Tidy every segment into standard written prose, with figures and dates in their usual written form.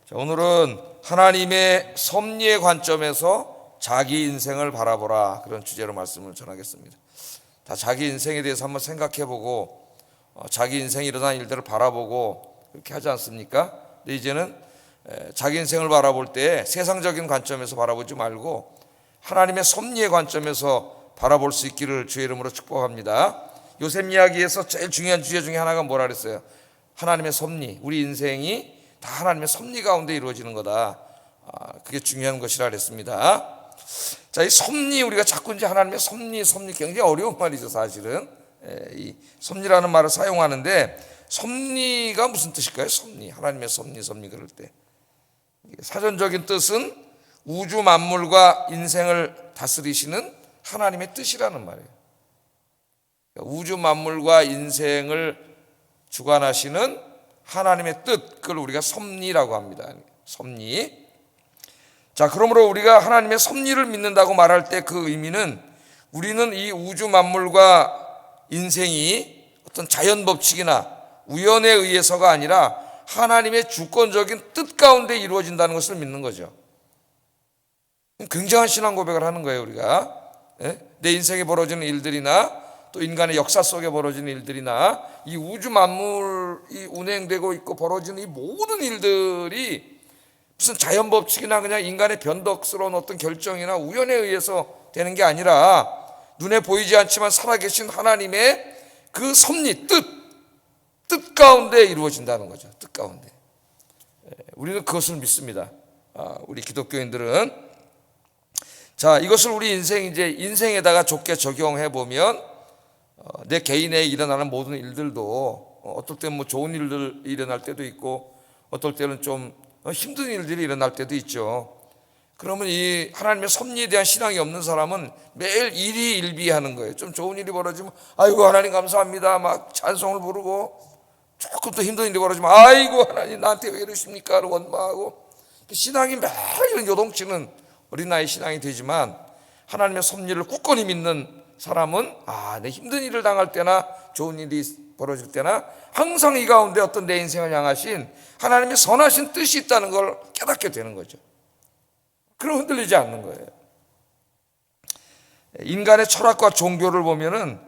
자, 오늘은 하나님의 섭리의 관점에서 자기 인생을 바라보라, 그런 주제로 말씀을 전하겠습니다. 다 자기 인생에 대해서 한번 생각해보고 자기 인생에 일어난 일들을 바라보고 그렇게 하지 않습니까? 근데 이제는 자기 인생을 바라볼 때 세상적인 관점에서 바라보지 말고 하나님의 섭리의 관점에서 바라볼 수 있기를 주의 이름으로 축복합니다. 요셉 이야기에서 제일 중요한 주제 중에 하나가 뭐라 그랬어요? 하나님의 섭리. 우리 인생이 다 하나님의 섭리 가운데 이루어지는 거다. 그게 중요한 것이라 그랬습니다. 자, 이 섭리, 우리가 자꾸 이제 하나님의 섭리 굉장히 어려운 말이죠, 사실은. 이 섭리라는 말을 사용하는데 섭리가 무슨 뜻일까요? 섭리, 하나님의 섭리 그럴 때 사전적인 뜻은 우주 만물과 인생을 다스리시는 하나님의 뜻이라는 말이에요. 우주 만물과 인생을 주관하시는 하나님의 뜻, 그걸 우리가 섭리라고 합니다. 섭리. 자, 그러므로 우리가 하나님의 섭리를 믿는다고 말할 때 그 의미는 우리는 이 우주 만물과 인생이 어떤 자연 법칙이나 우연에 의해서가 아니라 하나님의 주권적인 뜻 가운데 이루어진다는 것을 믿는 거죠. 굉장한 신앙 고백을 하는 거예요, 우리가. 내 인생에 벌어지는 일들이나 또 인간의 역사 속에 벌어지는 일들이나 이 우주 만물이 운행되고 있고 벌어지는 이 모든 일들이 무슨 자연 법칙이나 그냥 인간의 변덕스러운 어떤 결정이나 우연에 의해서 되는 게 아니라 눈에 보이지 않지만 살아계신 하나님의 그 섭리, 뜻 가운데 이루어진다는 거죠. 뜻 가운데. 우리는 그것을 믿습니다. 우리 기독교인들은. 자, 이것을 우리 인생에다가 좋게 적용해 보면 내 개인에 일어나는 모든 일들도 어떨 때는 뭐 좋은 일들이 일어날 때도 있고 어떨 때는 좀 힘든 일들이 일어날 때도 있죠. 그러면 이 하나님의 섭리에 대한 신앙이 없는 사람은 매일 일희일비하는 거예요. 좀 좋은 일이 벌어지면 아이고 하나님 감사합니다 막 찬송을 부르고, 조금 더 힘든 일이 벌어지면 아이고 하나님 나한테 왜 이러십니까 라고 원망하고, 신앙이 매일 요동치는 어린아이 신앙이 되지만 하나님의 섭리를 굳건히 믿는 사람은 내 힘든 일을 당할 때나 좋은 일이 벌어질 때나 항상 이 가운데 어떤 내 인생을 향하신 하나님의 선하신 뜻이 있다는 걸 깨닫게 되는 거죠. 그럼 흔들리지 않는 거예요. 인간의 철학과 종교를 보면은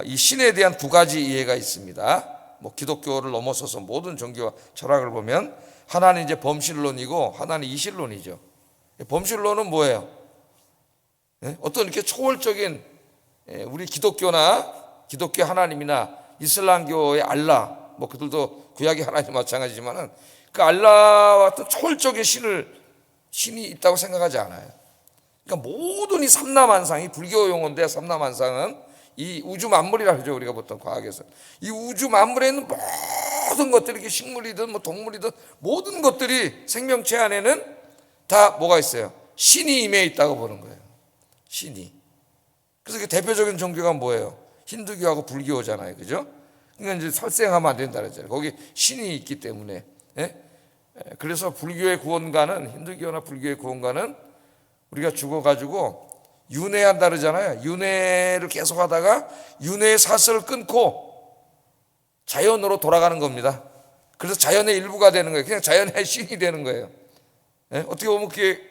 이 신에 대한 두 가지 이해가 있습니다. 뭐 기독교를 넘어서서 모든 종교와 철학을 보면 하나는 이제 범실론이고 하나는 이실론이죠. 범실론은 뭐예요? 어떤 이렇게 초월적인 우리 기독교나 기독교 하나님이나 이슬람교의 알라, 뭐 그들도 구약의 하나님 마찬가지지만은 그 알라와 같은 초월적인 신이 있다고 생각하지 않아요. 그러니까 모든 이 삼라만상이 불교 용어인데, 삼라만상은 이 우주 만물이라 그러죠, 우리가 보통 과학에서. 이 우주 만물에 있는 모든 것들이, 이렇게 식물이든 뭐 동물이든 모든 것들이 생명체 안에는 다 뭐가 있어요? 신이 임해 있다고 보는 거예요. 신이. 그래서 그 대표적인 종교가 뭐예요? 힌두교하고 불교잖아요, 그죠? 그러니까 이제 설생하면 안 된다 그랬잖아요. 거기 신이 있기 때문에. 그래서 불교의 구원가는, 힌두교나 불교의 구원가는 우리가 죽어가지고 윤회한다 그러잖아요. 윤회를 계속하다가 윤회의 사슬을 끊고 자연으로 돌아가는 겁니다. 그래서 자연의 일부가 되는 거예요. 그냥 자연의 신이 되는 거예요. 어떻게 보면 그게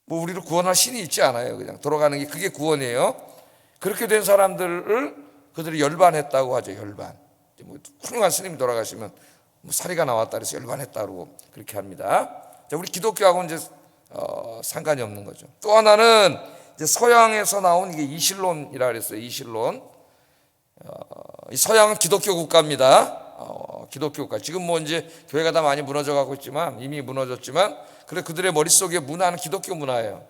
뭐 우리를 구원할 신이 있지 않아요. 그냥 돌아가는 게 그게 구원이에요. 그렇게 된 사람들을 그들이 열반했다고 하죠. 열반. 뭐 훌륭한 스님이 돌아가시면 뭐 사리가 나왔다 그래서 열반했다 그러고 그렇게 합니다. 자, 우리 기독교하고는 이제 상관이 없는 거죠. 또 하나는 이제 서양에서 나온 이게 이실론이라 그랬어요. 이실론. 이 서양은 기독교 국가입니다. 기독교 국가. 지금 뭐 이제 교회가 다 많이 무너져 가고 있지만, 이미 무너졌지만, 그래 그들의 머릿속에 문화는 기독교 문화예요.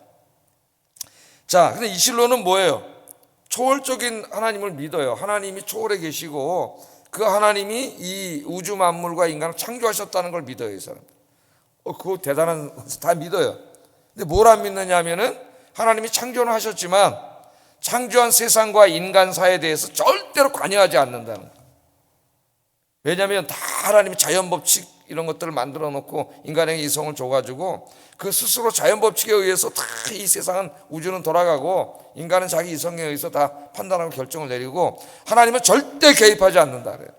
자, 근데 이실론은 뭐예요? 초월적인 하나님을 믿어요. 하나님이 초월해 계시고 그 하나님이 이 우주 만물과 인간을 창조하셨다는 걸 믿어요, 이 사람. 그거 대단한, 다 믿어요. 근데 뭘 안 믿느냐 하면은 하나님이 창조는 하셨지만 창조한 세상과 인간사에 대해서 절대로 관여하지 않는다는 거예요. 왜냐하면 다 하나님이 자연 법칙 이런 것들을 만들어 놓고 인간에게 이성을 줘가지고 그 스스로 자연 법칙에 의해서 다 이 세상은, 우주는 돌아가고 인간은 자기 이성에 의해서 다 판단하고 결정을 내리고 하나님은 절대 개입하지 않는다 그래요.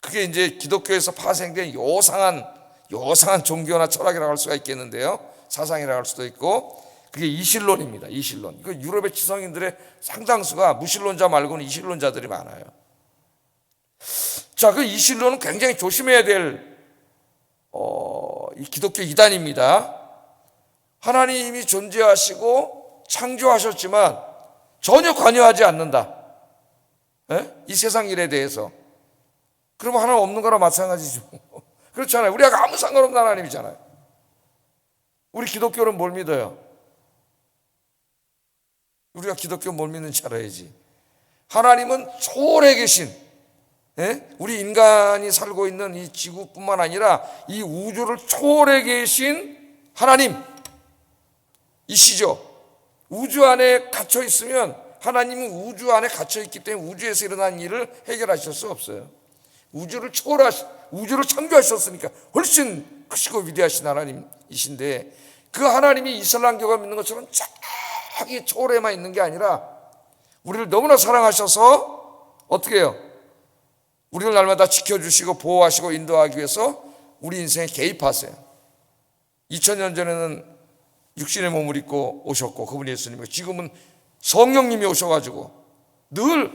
그게 이제 기독교에서 파생된 요상한 요상한 종교나 철학이라고 할 수가 있겠는데요. 사상이라고 할 수도 있고, 그게 이신론입니다. 이신론. 그 유럽의 지성인들의 상당수가 무신론자 말고는 이신론자들이 많아요. 자, 그 이신론은 굉장히 조심해야 될 이 기독교 이단입니다. 하나님이 존재하시고 창조하셨지만 전혀 관여하지 않는다. 이 세상 일에 대해서. 그러면 하나님 없는 거랑 마찬가지죠. 그렇잖아요. 우리가 아무 상관없는 하나님이잖아요. 우리 기독교는 뭘 믿어요? 우리가 기독교 뭘 믿는지 알아야지. 하나님은 초월해 계신, 우리 인간이 살고 있는 이 지구뿐만 아니라 이 우주를 초월해 계신 하나님이시죠. 우주 안에 갇혀 있으면 하나님은 우주 안에 갇혀 있기 때문에 우주에서 일어난 일을 해결하실 수 없어요. 우주를 창조하셨으니까 훨씬 크시고 위대하신 하나님이신데, 그 하나님이 이슬람교가 믿는 것처럼 자기 초월에만 있는 게 아니라 우리를 너무나 사랑하셔서 어떻게 해요? 우리를 날마다 지켜주시고 보호하시고 인도하기 위해서 우리 인생에 개입하세요. 2000년 전에는 육신의 몸을 입고 오셨고, 그분이 예수님이고, 지금은 성령님이 오셔가지고 늘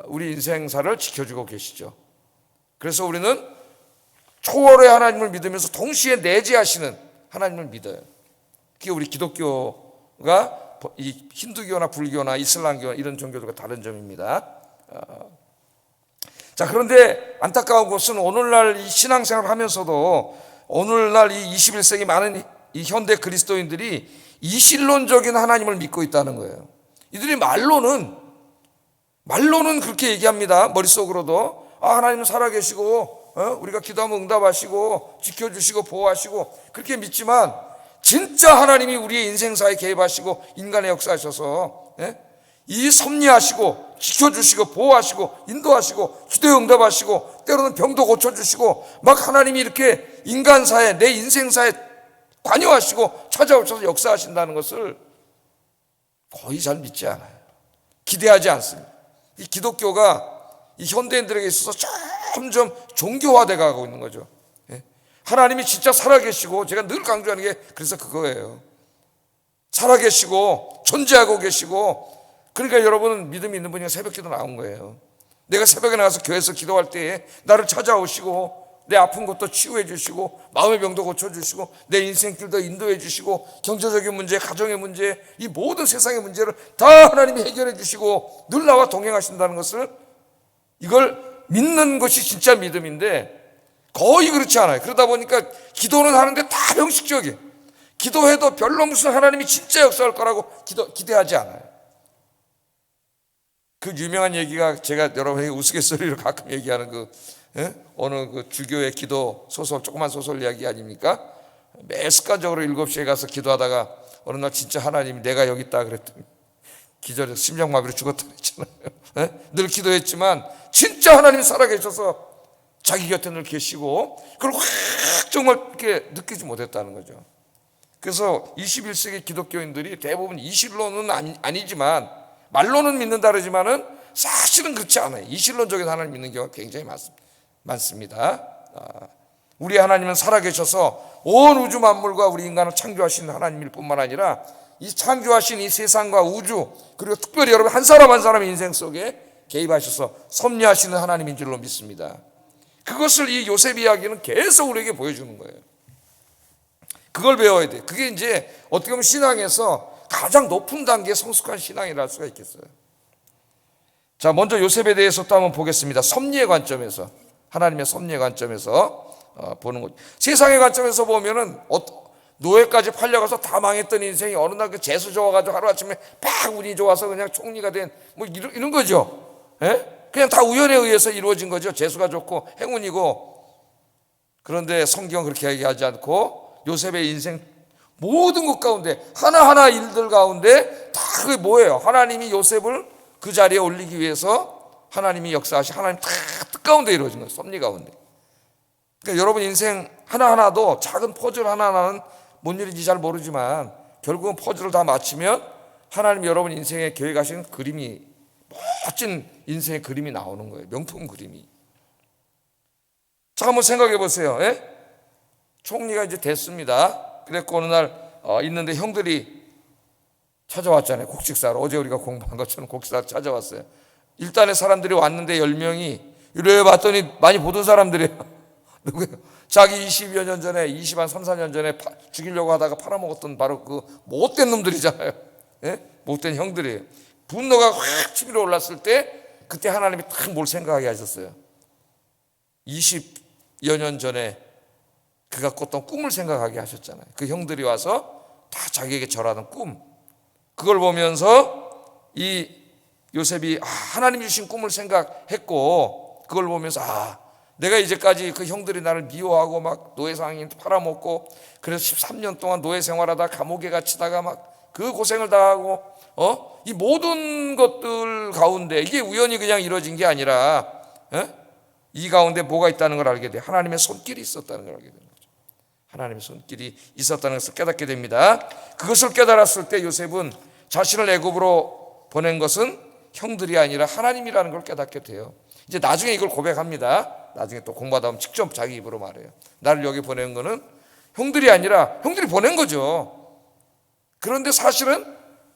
우리 인생사를 지켜주고 계시죠. 그래서 우리는 초월의 하나님을 믿으면서 동시에 내재하시는 하나님을 믿어요. 그게 우리 기독교가 이 힌두교나 불교나 이슬람교 이런 종교들과 다른 점입니다. 자, 그런데 안타까운 것은 오늘날 이 신앙생활을 하면서도 오늘날 이 21세기 많은 이 현대 그리스도인들이 이신론적인 하나님을 믿고 있다는 거예요. 이들이 말로는 그렇게 얘기합니다. 머릿속으로도 하나님은 살아계시고 우리가 기도하면 응답하시고 지켜주시고 보호하시고 그렇게 믿지만, 진짜 하나님이 우리의 인생사에 개입하시고 인간의 역사하셔서 이 섭리하시고 지켜주시고 보호하시고 인도하시고 기도에 응답하시고 때로는 병도 고쳐주시고 막 하나님이 이렇게 인간사에, 내 인생사에 관여하시고 찾아오셔서 역사하신다는 것을 거의 잘 믿지 않아요. 기대하지 않습니다. 이 기독교가 이 현대인들에게 있어서 점점 종교화되어 가고 있는 거죠. 하나님이 진짜 살아계시고, 제가 늘 강조하는 게 그래서 그거예요. 살아계시고 존재하고 계시고, 그러니까 여러분은 믿음이 있는 분이 새벽기도 나온 거예요. 내가 새벽에 나가서 교회에서 기도할 때에 나를 찾아오시고 내 아픈 것도 치유해 주시고 마음의 병도 고쳐주시고 내 인생길도 인도해 주시고 경제적인 문제, 가정의 문제, 이 모든 세상의 문제를 다 하나님이 해결해 주시고 늘 나와 동행하신다는 것을, 이걸 믿는 것이 진짜 믿음인데 거의 그렇지 않아요. 그러다 보니까 기도는 하는데 다 형식적이에요. 기도해도 별로 무슨 하나님이 진짜 역사할 거라고 기대하지 않아요. 그 유명한 얘기가, 제가 여러분에게 우스갯소리로 가끔 얘기하는 어느 그 주교의 기도 소설, 조그만 소설 이야기 아닙니까? 매 습관적으로 7시에 가서 기도하다가 어느 날 진짜 하나님이 내가 여기 있다 그랬더니 기절해서 심장마비로 죽었다 그랬잖아요. 늘 기도했지만 진짜 하나님이 살아계셔서 자기 곁에 늘 계시고 그걸 확 정말 이렇게 느끼지 못했다는 거죠. 그래서 21세기 기독교인들이 대부분 이신론은 아니지만 말로는 믿는다 그러지만은 사실은 그렇지 않아요. 이신론적인 하나님 믿는 경우가 굉장히 많습니다. 우리 하나님은 살아계셔서 온 우주 만물과 우리 인간을 창조하신 하나님일 뿐만 아니라 이 창조하신 이 세상과 우주, 그리고 특별히 여러분 한 사람 한 사람의 인생 속에 개입하셔서 섭리하시는 하나님인 줄로 믿습니다. 그것을 이 요셉 이야기는 계속 우리에게 보여주는 거예요. 그걸 배워야 돼. 그게 이제 어떻게 보면 신앙에서 가장 높은 단계의 성숙한 신앙이라 할 수가 있겠어요. 자, 먼저 요셉에 대해서 또 한번 보겠습니다. 섭리의 관점에서, 하나님의 섭리의 관점에서 보는 것. 세상의 관점에서 보면은 노예까지 팔려가서 다 망했던 인생이 어느 날 그 재수 좋아가지고 하루아침에 팍 운이 좋아서 그냥 총리가 된 뭐 이런 거죠. 그냥 다 우연에 의해서 이루어진 거죠. 재수가 좋고 행운이고. 그런데 성경은 그렇게 얘기하지 않고 요셉의 인생 모든 것 가운데 하나하나 일들 가운데 다 그게 뭐예요? 하나님이 요셉을 그 자리에 올리기 위해서 하나님이 역사하시, 하나님 다 뜻 가운데 이루어진 거예요. 섭리 가운데. 그러니까 여러분 인생 하나하나도 작은 퍼즐 하나하나는 뭔 일인지 잘 모르지만 결국은 퍼즐을 다 맞추면 하나님이 여러분 인생에 계획하신 그림이, 멋진 인생의 그림이 나오는 거예요. 명품 그림이. 자, 한번 생각해 보세요. 총리가 이제 됐습니다. 그랬고 어느 날 있는데 형들이 찾아왔잖아요. 곡식사로. 어제 우리가 공부한 것처럼 곡식사로 찾아왔어요. 일단의 사람들이 왔는데 10명이 이래 봤더니 많이 보던 사람들이에요. 누구예요? 자기 20여 년 전에 20한 3, 4년 전에 죽이려고 하다가 팔아먹었던 바로 그 못된 놈들이잖아요. 예? 못된 형들이에요. 분노가 확 치밀어 올랐을 때 그때 하나님이 딱 뭘 생각하게 하셨어요. 20여 년 전에 그가 꿨던 꿈을 생각하게 하셨잖아요. 그 형들이 와서 다 자기에게 절하던 꿈, 그걸 보면서 이 요셉이 하나님이 주신 꿈을 생각했고, 그걸 보면서 내가 이제까지 그 형들이 나를 미워하고 막 노예상인 팔아먹고 그래서 13년 동안 노예 생활하다 감옥에 갇히다가 막 그 고생을 다 하고 이 모든 것들 가운데 이게 우연히 그냥 이루어진 게 아니라 이 가운데 뭐가 있다는 걸 알게 돼. 하나님의 손길이 있었다는 걸 알게 되는 거죠. 하나님의 손길이 있었다는 것을 깨닫게 됩니다. 그것을 깨달았을 때 요셉은 자신을 애굽으로 보낸 것은 형들이 아니라 하나님이라는 걸 깨닫게 돼요. 이제 나중에 이걸 고백합니다. 나중에 또 공부하다 보면 직접 자기 입으로 말해요. 나를 여기 보낸 거는 형들이 아니라 형들이 보낸 거죠. 그런데 사실은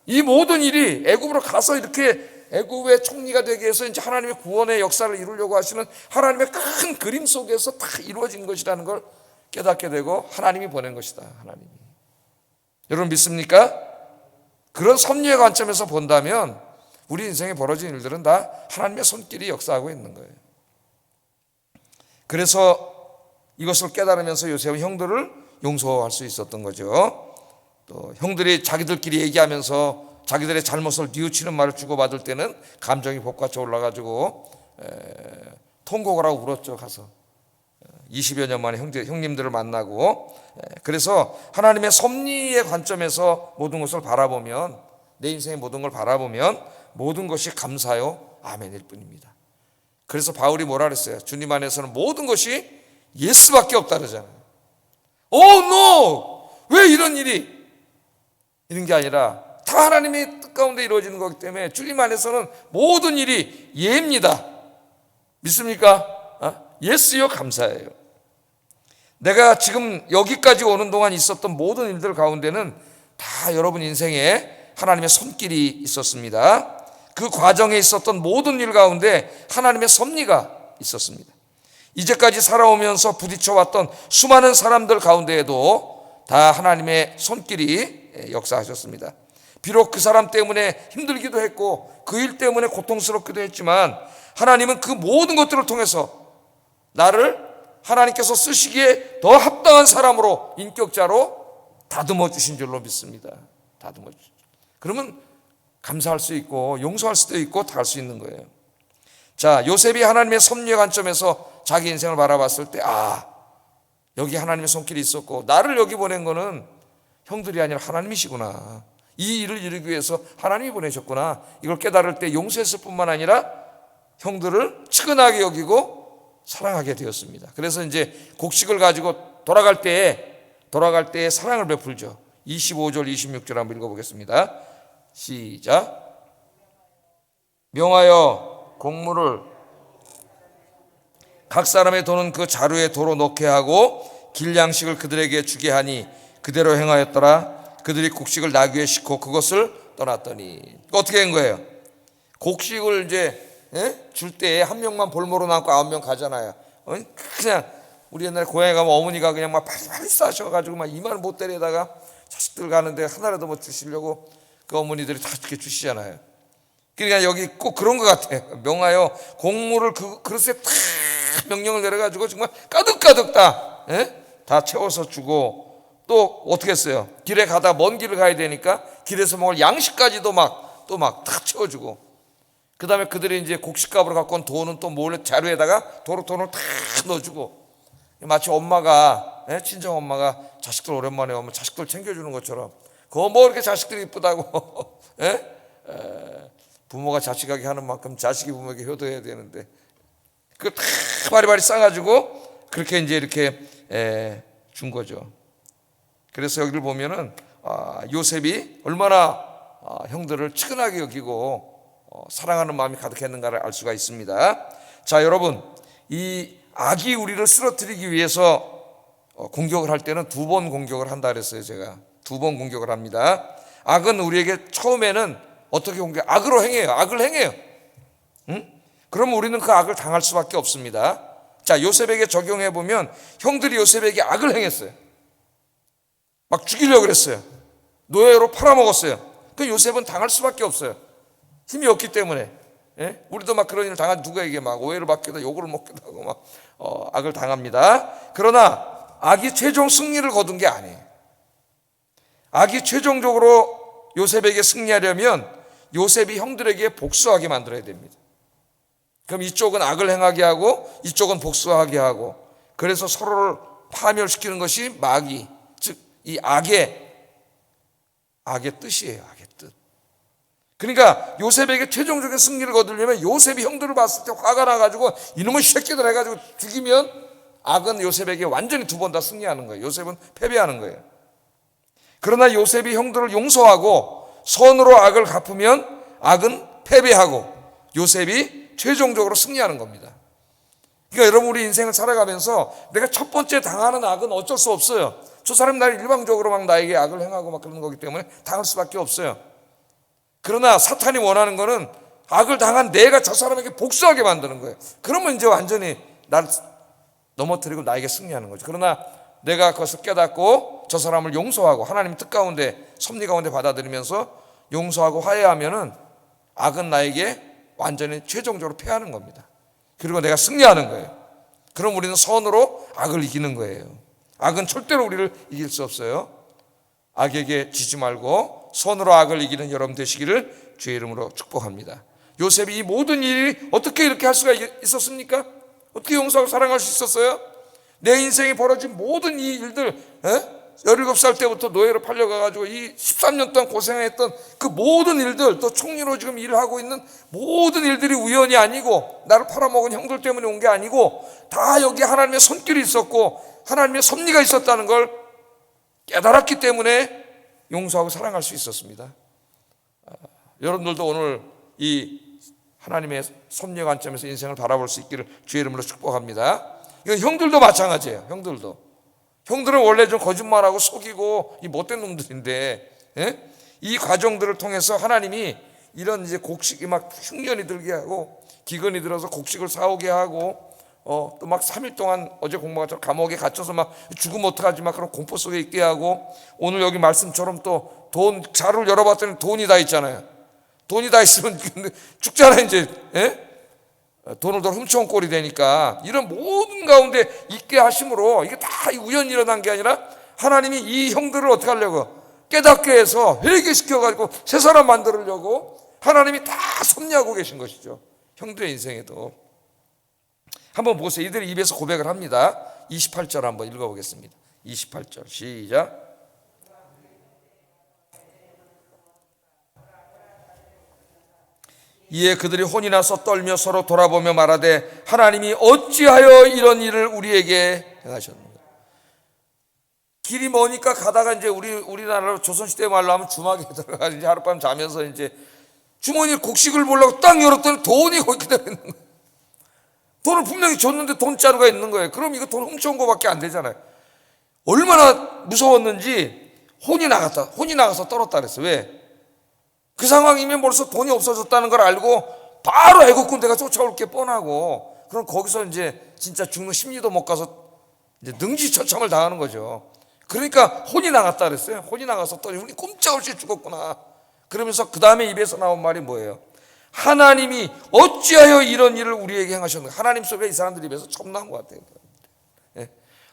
이 모든 일이 애굽으로 가서 이렇게 애굽의 총리가 되게 해서 이제 하나님의 구원의 역사를 이루려고 하시는 하나님의 큰 그림 속에서 다 이루어진 것이라는 걸 깨닫게 되고 하나님이 보낸 것이다. 하나님이. 여러분 믿습니까? 그런 섭리의 관점에서 본다면 우리 인생에 벌어진 일들은 다 하나님의 손길이 역사하고 있는 거예요. 그래서 이것을 깨달으면서 요셉은 형들을 용서할 수 있었던 거죠. 또 형들이 자기들끼리 얘기하면서 자기들의 잘못을 뉘우치는 말을 주고받을 때는 감정이 복받쳐 올라가지고 통곡을 하고 울었죠. 가서 20여 년 만에 형님들을 만나고. 그래서 하나님의 섭리의 관점에서 모든 것을 바라보면, 내 인생의 모든 걸 바라보면 모든 것이 감사요 아멘일 뿐입니다. 그래서 바울이 뭐라 그랬어요? 주님 안에서는 모든 것이 예스밖에 없다 그러잖아요. 노! 왜 이런 일이? 이런 게 아니라 다 하나님의 뜻 가운데 이루어지는 거기 때문에 주님 안에서는 모든 일이 예입니다. 믿습니까? 예스요, 감사예요. 내가 지금 여기까지 오는 동안 있었던 모든 일들 가운데는 다 여러분 인생에 하나님의 손길이 있었습니다. 그 과정에 있었던 모든 일 가운데 하나님의 섭리가 있었습니다. 이제까지 살아오면서 부딪혀왔던 수많은 사람들 가운데에도 다 하나님의 손길이 역사하셨습니다. 비록 그 사람 때문에 힘들기도 했고 그 일 때문에 고통스럽기도 했지만 하나님은 그 모든 것들을 통해서 나를 하나님께서 쓰시기에 더 합당한 사람으로, 인격자로 다듬어 주신 줄로 믿습니다. 다듬어 주신. 그러면 감사할 수 있고 용서할 수도 있고 다 할 수 있는 거예요. 자, 요셉이 하나님의 섭리의 관점에서 자기 인생을 바라봤을 때 여기 하나님의 손길이 있었고 나를 여기 보낸 거는 형들이 아니라 하나님이시구나. 이 일을 이루기 위해서 하나님이 보내셨구나. 이걸 깨달을 때 용서했을 뿐만 아니라 형들을 측은하게 여기고 사랑하게 되었습니다. 그래서 이제 곡식을 가지고 돌아갈 때에 사랑을 베풀죠. 25절 26절 한번 읽어보겠습니다. 시작. 명하여 곡물을 각 사람의 돈은 그 자루에 도로 넣게 하고 길 양식을 그들에게 주게 하니 그대로 행하였더라. 그들이 곡식을 나귀에 싣고 그것을 떠났더니. 어떻게 한 거예요? 곡식을 이제 줄 때 한 명만 볼모로 남고 9명 가잖아요. 그냥 우리 옛날에 고향에 가면 어머니가 그냥 막 바리바리 싸셔가지고 막 이만 못 때리다가 자식들 가는데 하나라도 뭐 주시려고 그 어머니들이 다 이렇게 주시잖아요. 그러니까 여기 꼭 그런 것 같아요. 명하여 곡물을 그 그릇에 탁 명령을 내려가지고 정말 가득가득 다 채워서 주고, 또 어떻게 했어요? 길에 가다 먼 길을 가야 되니까 길에서 먹을 양식까지도 막 탁 채워주고, 그 다음에 그들이 이제 곡식값으로 갖고 온 돈은 또 몰래 자루에다가 돈을 탁 넣어주고, 마치 엄마가, 친정 엄마가 자식들 오랜만에 오면 자식들 챙겨주는 것처럼, 그거 뭐 이렇게 자식들이 이쁘다고 부모가 자식에게 하는 만큼 자식이 부모에게 효도해야 되는데 그걸 다 바리바리 싸가지고 그렇게 이제 이렇게 준 거죠. 그래서 여기를 보면은 요셉이 얼마나 형들을 측은하게 여기고 사랑하는 마음이 가득했는가를 알 수가 있습니다. 자, 여러분, 이 악이 우리를 쓰러뜨리기 위해서 공격을 할 때는 2번 공격을 한다 그랬어요. 제가 2번 공격을 합니다. 악은 우리에게 처음에는 어떻게 공격? 악으로 행해요. 악을 행해요. 그러면 우리는 그 악을 당할 수밖에 없습니다. 자, 요셉에게 적용해 보면 형들이 요셉에게 악을 행했어요. 막 죽이려고 그랬어요. 노예로 팔아먹었어요. 그 요셉은 당할 수밖에 없어요. 힘이 없기 때문에. 예? 우리도 막 그런 일을 당한 누구에게 막 오해를 받기도 욕을 먹기도 하고 막 악을 당합니다. 그러나 악이 최종 승리를 거둔 게 아니에요. 악이 최종적으로 요셉에게 승리하려면 요셉이 형들에게 복수하게 만들어야 됩니다. 그럼 이쪽은 악을 행하게 하고 이쪽은 복수하게 하고, 그래서 서로를 파멸시키는 것이 마귀, 즉 이 악의 뜻이에요. 악의 뜻. 그러니까 요셉에게 최종적인 승리를 거두려면 요셉이 형들을 봤을 때 화가 나가지고 이놈의 새끼들 해가지고 죽이면 악은 요셉에게 완전히 2번 다 승리하는 거예요. 요셉은 패배하는 거예요. 그러나 요셉이 형들을 용서하고 선으로 악을 갚으면 악은 패배하고 요셉이 최종적으로 승리하는 겁니다. 그러니까 여러분, 우리 인생을 살아가면서 내가 첫 번째 당하는 악은 어쩔 수 없어요. 저 사람이 나를 일방적으로 막 나에게 악을 행하고 막 그러는 거기 때문에 당할 수밖에 없어요. 그러나 사탄이 원하는 거는 악을 당한 내가 저 사람에게 복수하게 만드는 거예요. 그러면 이제 완전히 나를 넘어뜨리고 나에게 승리하는 거죠. 그러나 내가 그것을 깨닫고 저 사람을 용서하고 하나님 뜻 가운데, 섭리 가운데 받아들이면서 용서하고 화해하면은 악은 나에게 완전히 최종적으로 패하는 겁니다. 그리고 내가 승리하는 거예요. 그럼 우리는 선으로 악을 이기는 거예요. 악은 절대로 우리를 이길 수 없어요. 악에게 지지 말고 선으로 악을 이기는 여러분 되시기를 주의 이름으로 축복합니다. 요셉이 이 모든 일이 어떻게 이렇게 할 수가 있었습니까? 어떻게 용서하고 사랑할 수 있었어요? 내 인생에 벌어진 모든 이 일들, 17살 때부터 노예로 팔려가가지고 이 13년 동안 고생했던 그 모든 일들, 또 총리로 지금 일을 하고 있는 모든 일들이 우연이 아니고 나를 팔아먹은 형들 때문에 온 게 아니고 다 여기 하나님의 손길이 있었고 하나님의 섭리가 있었다는 걸 깨달았기 때문에 용서하고 사랑할 수 있었습니다. 여러분들도 오늘 이 하나님의 섭리의 관점에서 인생을 바라볼 수 있기를 주의 이름으로 축복합니다. 이건 형들도 마찬가지예요. 형들은 원래 좀 거짓말하고 속이고 이 못된 놈들인데, 이 과정들을 통해서 하나님이 이런 이제 곡식이 막 흉년이 들게 하고 기근이 들어서 곡식을 사오게 하고 또 막 3일 동안 어제 공부가 감옥에 갇혀서 막 죽으면 어떡하지 막 그런 공포 속에 있게 하고, 오늘 여기 말씀처럼 또 돈 자루를 열어봤더니 돈이 다 있잖아요. 돈이 다 있으면 죽잖아요 이제. 돈을 더 훔쳐온 꼴이 되니까 이런 모든 가운데 있게 하심으로 이게 다 우연히 일어난 게 아니라 하나님이 이 형들을 어떻게 하려고 깨닫게 해서 회개시켜가지고 새 사람 만들려고 하나님이 다 섭리하고 계신 것이죠. 형들의 인생에도. 한번 보세요. 이들이 입에서 고백을 합니다. 28절 한번 읽어보겠습니다. 28절 시작. 이에 그들이 혼이 나서 떨며 서로 돌아보며 말하되 하나님이 어찌하여 이런 일을 우리에게 행하셨는가. 길이 머니까 가다가 이제 우리나라로 조선시대 말로 하면 주막에 들어가 이제 하룻밤 자면서 이제 주머니에 곡식을 보려고 딱 열었더니 돈이 거기 그대로 있는 거예요. 돈을 분명히 줬는데 돈자루가 있는 거예요. 그럼 이거 돈 훔쳐온 거밖에 안 되잖아요. 얼마나 무서웠는지 혼이 나가서 떨었다 그랬어요. 왜? 그 상황이면 벌써 돈이 없어졌다는 걸 알고 바로 애국군대가 쫓아올 게 뻔하고, 그럼 거기서 이제 진짜 죽는 심리도 못 가서 이제 능지처참을 당하는 거죠. 그러니까 혼이 나갔다 그랬어요. 혼이 나가서 또 우리 꼼짝없이 죽었구나. 그러면서 그 다음에 입에서 나온 말이 뭐예요? 하나님이 어찌하여 이런 일을 우리에게 행하셨는가. 하나님 속에 이 사람들 입에서 처음 나온 것 같아요.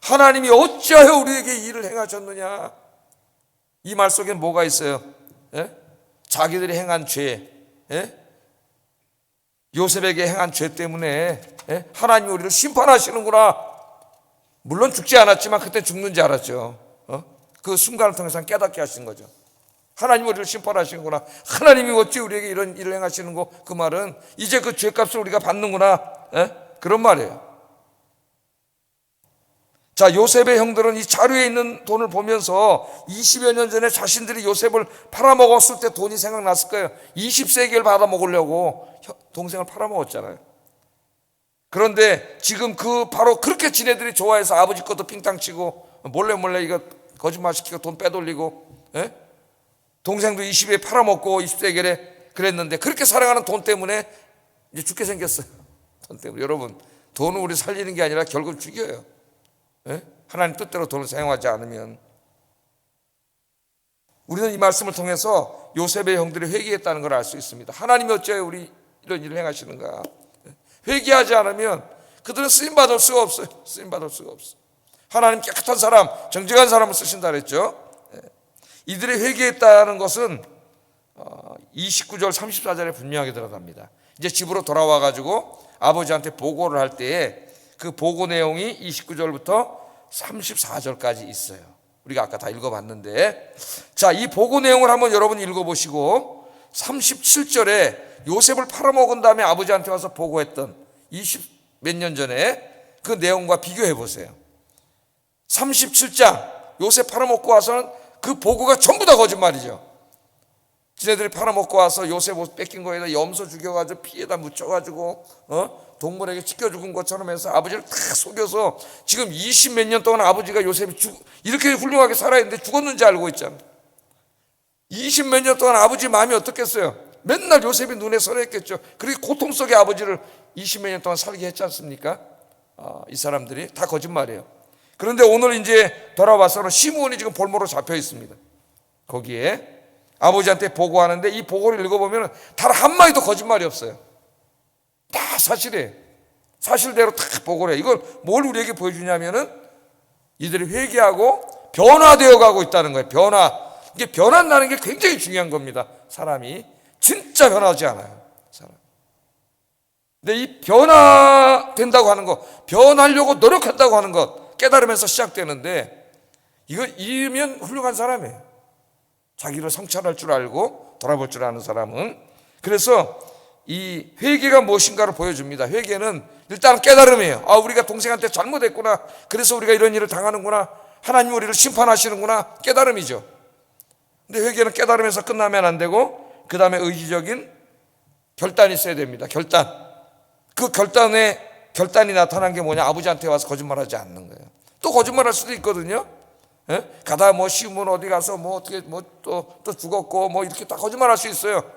하나님이 어찌하여 우리에게 이 일을 행하셨느냐. 이 말 속에 뭐가 있어요? 자기들이 행한 죄, 요셉에게 행한 죄 때문에 하나님이 우리를 심판하시는구나. 물론 죽지 않았지만 그때 죽는지 알았죠. 그 순간을 통해서 깨닫게 하신 거죠. 하나님이 우리를 심판하시는구나. 하나님이 어찌 우리에게 이런 일을 행하시는 거. 그 말은 이제 그 죄값을 우리가 받는구나. 그런 말이에요. 자, 요셉의 형들은 이 자루에 있는 돈을 보면서 20여 년 전에 자신들이 요셉을 팔아먹었을 때 돈이 생각났을 거예요. 20세기를 받아먹으려고 동생을 팔아먹었잖아요. 그런데 지금 바로 그렇게 지네들이 좋아해서 아버지 것도 핑탕치고 몰래 이거 거짓말 시키고 돈 빼돌리고, 예? 동생도 20에 팔아먹고 20세겔에 그랬는데 그렇게 사랑하는 돈 때문에 이제 죽게 생겼어요. 돈 때문에. 여러분, 돈은 우리 살리는 게 아니라 결국 죽여요. 예? 하나님 뜻대로 돈을 사용하지 않으면. 우리는 이 말씀을 통해서 요셉의 형들이 회개했다는 걸 알 수 있습니다. 하나님이 어찌하여 우리 이런 일을 행하시는가. 회개하지 않으면 그들은 쓰임받을 수가 없어요. 쓰임받을 수가 없어요. 하나님 깨끗한 사람, 정직한 사람을 쓰신다 그랬죠. 이들이 회개했다는 것은 29절 34절에 분명하게 들어갑니다. 이제 집으로 돌아와 가지고 아버지한테 보고를 할 때에 그 보고 내용이 29절부터 34절까지 있어요. 우리가 아까 다 읽어봤는데, 자, 이 보고 내용을 한번 여러분 읽어보시고 37절에 요셉을 팔아먹은 다음에 아버지한테 와서 보고했던 20 몇 년 전에 그 내용과 비교해 보세요. 37장 요셉 팔아먹고 와서는 그 보고가 전부 다 거짓말이죠. 지네들이 팔아먹고 와서 요셉 옷 뺏긴 거에다 염소 죽여가지고 피에다 묻혀가지고 동물에게 찢겨 죽은 것처럼 해서 아버지를 다 속여서 지금 20 몇 년 동안 아버지가 요셉이 이렇게 훌륭하게 살아있는데 죽었는지 알고 있잖아요. 20 몇 년 동안 아버지 마음이 어떻겠어요? 맨날 요셉이 눈에 선했겠죠. 그렇게 고통 속에 아버지를 20 몇 년 동안 살게 했지 않습니까? 이 사람들이 다 거짓말이에요. 그런데 오늘 이제 돌아와서는 시므온이 지금 볼모로 잡혀 있습니다. 거기에 아버지한테 보고하는데 이 보고를 읽어보면 단 한마디도 거짓말이 없어요. 다 사실이에요. 사실대로 다 보고를 해요. 이걸 뭘 우리에게 보여주냐면은 이들이 회개하고 변화되어 가고 있다는 거예요. 이게 변한다는 게 굉장히 중요한 겁니다. 사람이 진짜 변하지 않아요. 근데 이 변화된다고 하는 것, 변하려고 노력한다고 하는 것, 깨달으면서 시작되는데 이면 훌륭한 사람이에요. 자기를 성찰할 줄 알고 돌아볼 줄 아는 사람은. 그래서 이 회개가 무엇인가를 보여줍니다. 회개는 일단 깨달음이에요. 우리가 동생한테 잘못했구나. 그래서 우리가 이런 일을 당하는구나. 하나님 우리를 심판하시는구나. 깨달음이죠. 근데 회개는 깨달음에서 끝나면 안 되고 그 다음에 의지적인 결단이 있어야 됩니다. 결단. 그 결단이 나타난 게 뭐냐? 아버지한테 와서 거짓말하지 않는 거예요. 또 거짓말할 수도 있거든요. 예? 가다 시므온 어디 가서 어떻게 또 죽었고 이렇게 다 거짓말할 수 있어요.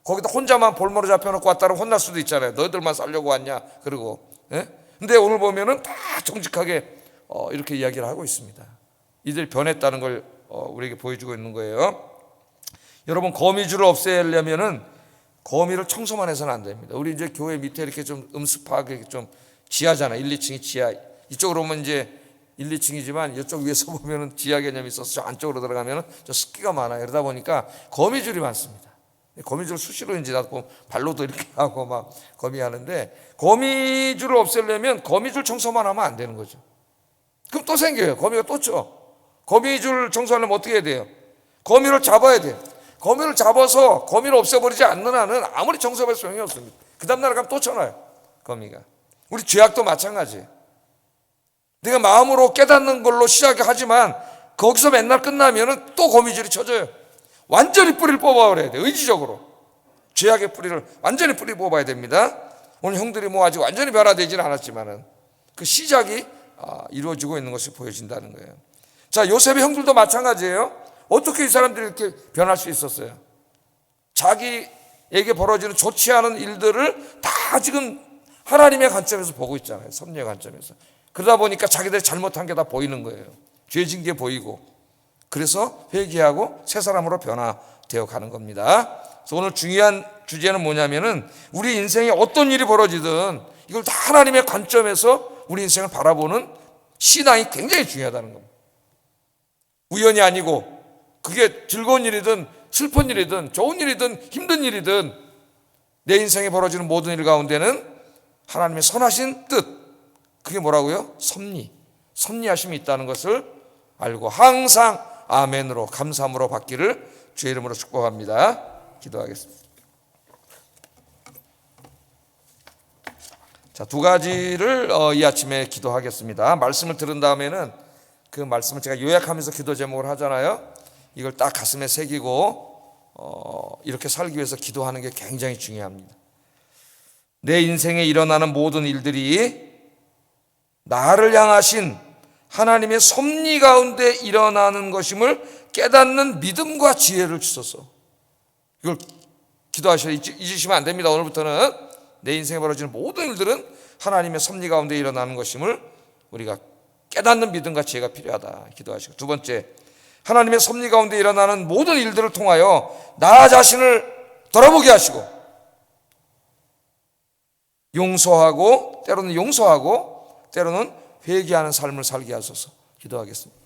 거기다 혼자만 볼모로 잡혀놓고 왔다면 혼날 수도 있잖아요. 너희들만 살려고 왔냐? 그러고. 예? 근데 오늘 보면은 다 정직하게 이렇게 이야기를 하고 있습니다. 이들이 변했다는 걸 우리에게 보여주고 있는 거예요. 여러분, 거미줄을 없애려면은 거미를 청소만 해서는 안 됩니다. 우리 이제 교회 밑에 이렇게 좀 음습하게 좀 지하잖아요. 1, 2층이 지하. 이쪽으로 오면 이제 1, 2층이지만 이쪽 위에서 보면은 지하 개념이 있어서 저 안쪽으로 들어가면은 저 습기가 많아요. 그러다 보니까 거미줄이 많습니다. 거미줄 수시로 이제 나도 발로도 이렇게 하고 막 거미하는데, 거미줄을 없애려면 거미줄 청소만 하면 안 되는 거죠. 그럼 또 생겨요. 거미가 또 쳐. 거미줄 청소하려면 어떻게 해야 돼요? 거미를 잡아야 돼요. 거미를 잡아서 거미를 없애버리지 않는 한은 아무리 청소해도 소용이 없습니다. 그 다음날 가면 또 쳐놔요. 거미가. 우리 죄악도 마찬가지예요. 내가 마음으로 깨닫는 걸로 시작하지만 거기서 맨날 끝나면 또 거미줄이 쳐져요. 완전히 뿌리를 뽑아버려야 돼요. 의지적으로. 죄악의 뿌리를 완전히 뿌리 뽑아야 됩니다. 오늘 형들이 아직 완전히 변화되지는 않았지만은 그 시작이 이루어지고 있는 것이 보여진다는 거예요. 자, 요셉의 형들도 마찬가지예요. 어떻게 이 사람들이 이렇게 변할 수 있었어요? 자기에게 벌어지는 좋지 않은 일들을 다 지금 하나님의 관점에서 보고 있잖아요. 섭리의 관점에서. 그러다 보니까 자기들이 잘못한 게 다 보이는 거예요. 죄진 게 보이고. 그래서 회개하고 새 사람으로 변화되어 가는 겁니다. 그래서 오늘 중요한 주제는 뭐냐면은 우리 인생에 어떤 일이 벌어지든 이걸 다 하나님의 관점에서 우리 인생을 바라보는 신앙이 굉장히 중요하다는 겁니다. 우연이 아니고 그게 즐거운 일이든 슬픈 일이든 좋은 일이든 힘든 일이든 내 인생에 벌어지는 모든 일 가운데는 하나님의 선하신 뜻, 그게 뭐라고요? 섭리하심이 있다는 것을 알고 항상 아멘으로 감사함으로 받기를 주의 이름으로 축복합니다. 기도하겠습니다. 자, 두 가지를 이 아침에 기도하겠습니다. 말씀을 들은 다음에는 그 말씀을 제가 요약하면서 기도 제목을 하잖아요. 이걸 딱 가슴에 새기고 이렇게 살기 위해서 기도하는 게 굉장히 중요합니다. 내 인생에 일어나는 모든 일들이 나를 향하신 하나님의 섭리 가운데 일어나는 것임을 깨닫는 믿음과 지혜를 주소서. 이걸 기도하셔야 잊으시면 안 됩니다. 오늘부터는 내 인생에 벌어지는 모든 일들은 하나님의 섭리 가운데 일어나는 것임을 우리가 깨닫는 믿음과 지혜가 필요하다. 기도하시고, 두 번째, 하나님의 섭리 가운데 일어나는 모든 일들을 통하여 나 자신을 돌아보게 하시고 때로는 용서하고 때로는 회개하는 삶을 살게 하소서. 기도하겠습니다.